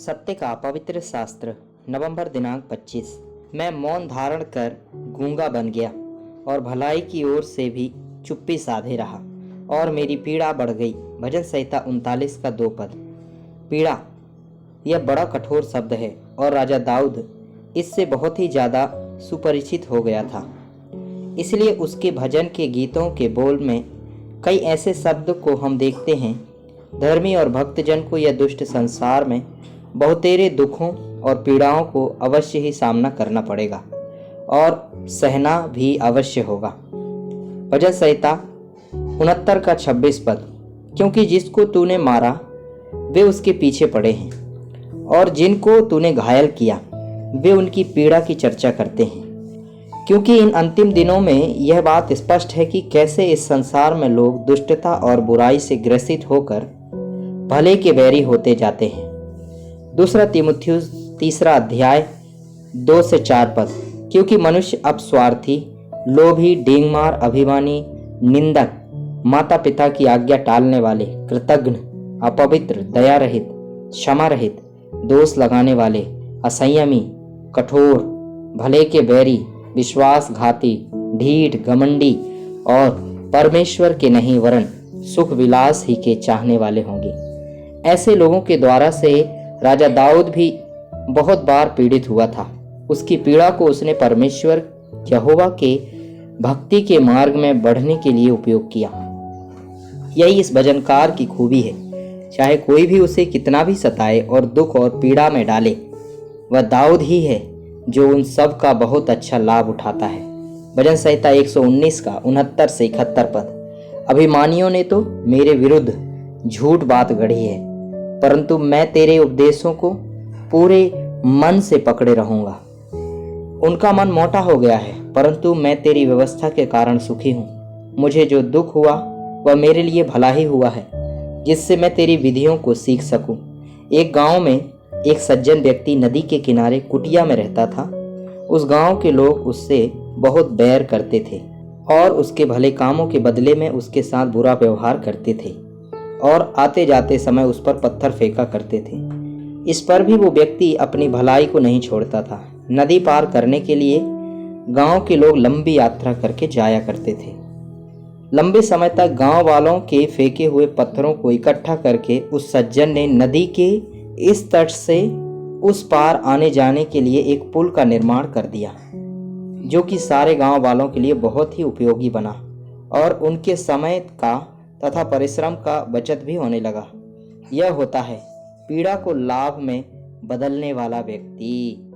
सत्य का पवित्र शास्त्र नवंबर दिनांक 25। मैं मौन धारण कर गूंगा बन गया और भलाई की ओर से भी चुप्पी साधे रहा और मेरी पीड़ा बढ़ गई। भजन संहिता 39 का 2 पद। पीड़ा, यह बड़ा कठोर शब्द है और राजा दाऊद इससे बहुत ही ज़्यादा सुपरिचित हो गया था। इसलिए उसके भजन के गीतों के बोल में कई ऐसे शब्द को हम देखते हैं। धर्मी और भक्तजन को यह दुष्ट संसार में बहुतेरे दुखों और पीड़ाओं को अवश्य ही सामना करना पड़ेगा और सहना भी अवश्य होगा। भजन संहिता 69 का 26 पद। क्योंकि जिसको तूने मारा वे उसके पीछे पड़े हैं और जिनको तूने घायल किया वे उनकी पीड़ा की चर्चा करते हैं। क्योंकि इन अंतिम दिनों में यह बात स्पष्ट है कि कैसे इस संसार में लोग दुष्टता और बुराई से ग्रसित होकर भले के बैरी होते जाते हैं। दूसरा तीमुथियुस 3 अध्याय 2 से 4 पद। क्योंकि मनुष्य अब स्वार्थी, लोभी, डींगमार, अभिमानी, निंदक, माता पिता की आज्ञा टालने वाले, कृतघ्न, अपवित्र, दया रहित, क्षमा रहित, दोष लगाने वाले, असंयमी, कठोर, भले के बैरी, विश्वासघाती, ढीठ, घमंडी और परमेश्वर के नहीं वरन सुख विलास ही के चाहने वाले होंगे। ऐसे लोगों के द्वारा से राजा दाऊद भी बहुत बार पीड़ित हुआ था। उसकी पीड़ा को उसने परमेश्वर यहोवा के भक्ति के मार्ग में बढ़ने के लिए उपयोग किया। यही इस भजनकार की खूबी है। चाहे कोई भी उसे कितना भी सताए और दुख और पीड़ा में डाले, वह दाऊद ही है जो उन सब का बहुत अच्छा लाभ उठाता है। भजन संहिता 119 का 69 से 71 पद। अभिमानियों ने तो मेरे विरुद्ध झूठ बात गढ़ी है, परंतु मैं तेरे उपदेशों को पूरे मन से पकड़े रहूंगा। उनका मन मोटा हो गया है, परंतु मैं तेरी व्यवस्था के कारण सुखी हूँ। मुझे जो दुख हुआ वह मेरे लिए भला ही हुआ है, जिससे मैं तेरी विधियों को सीख सकूं। एक गांव में एक सज्जन व्यक्ति नदी के किनारे कुटिया में रहता था। उस गांव के लोग उससे बहुत बैर करते थे और उसके भले कामों के बदले में उसके साथ बुरा व्यवहार करते थे और आते जाते समय उस पर पत्थर फेंका करते थे। इस पर भी वो व्यक्ति अपनी भलाई को नहीं छोड़ता था। नदी पार करने के लिए गांव के लोग लंबी यात्रा करके जाया करते थे। लंबे समय तक गांव वालों के फेंके हुए पत्थरों को इकट्ठा करके उस सज्जन ने नदी के इस तट से उस पार आने जाने के लिए एक पुल का निर्माण कर दिया, जो कि सारे गांव वालों के लिए बहुत ही उपयोगी बना और उनके समय का तथा परिश्रम का बचत भी होने लगा। यह होता है पीड़ा को लाभ में बदलने वाला व्यक्ति।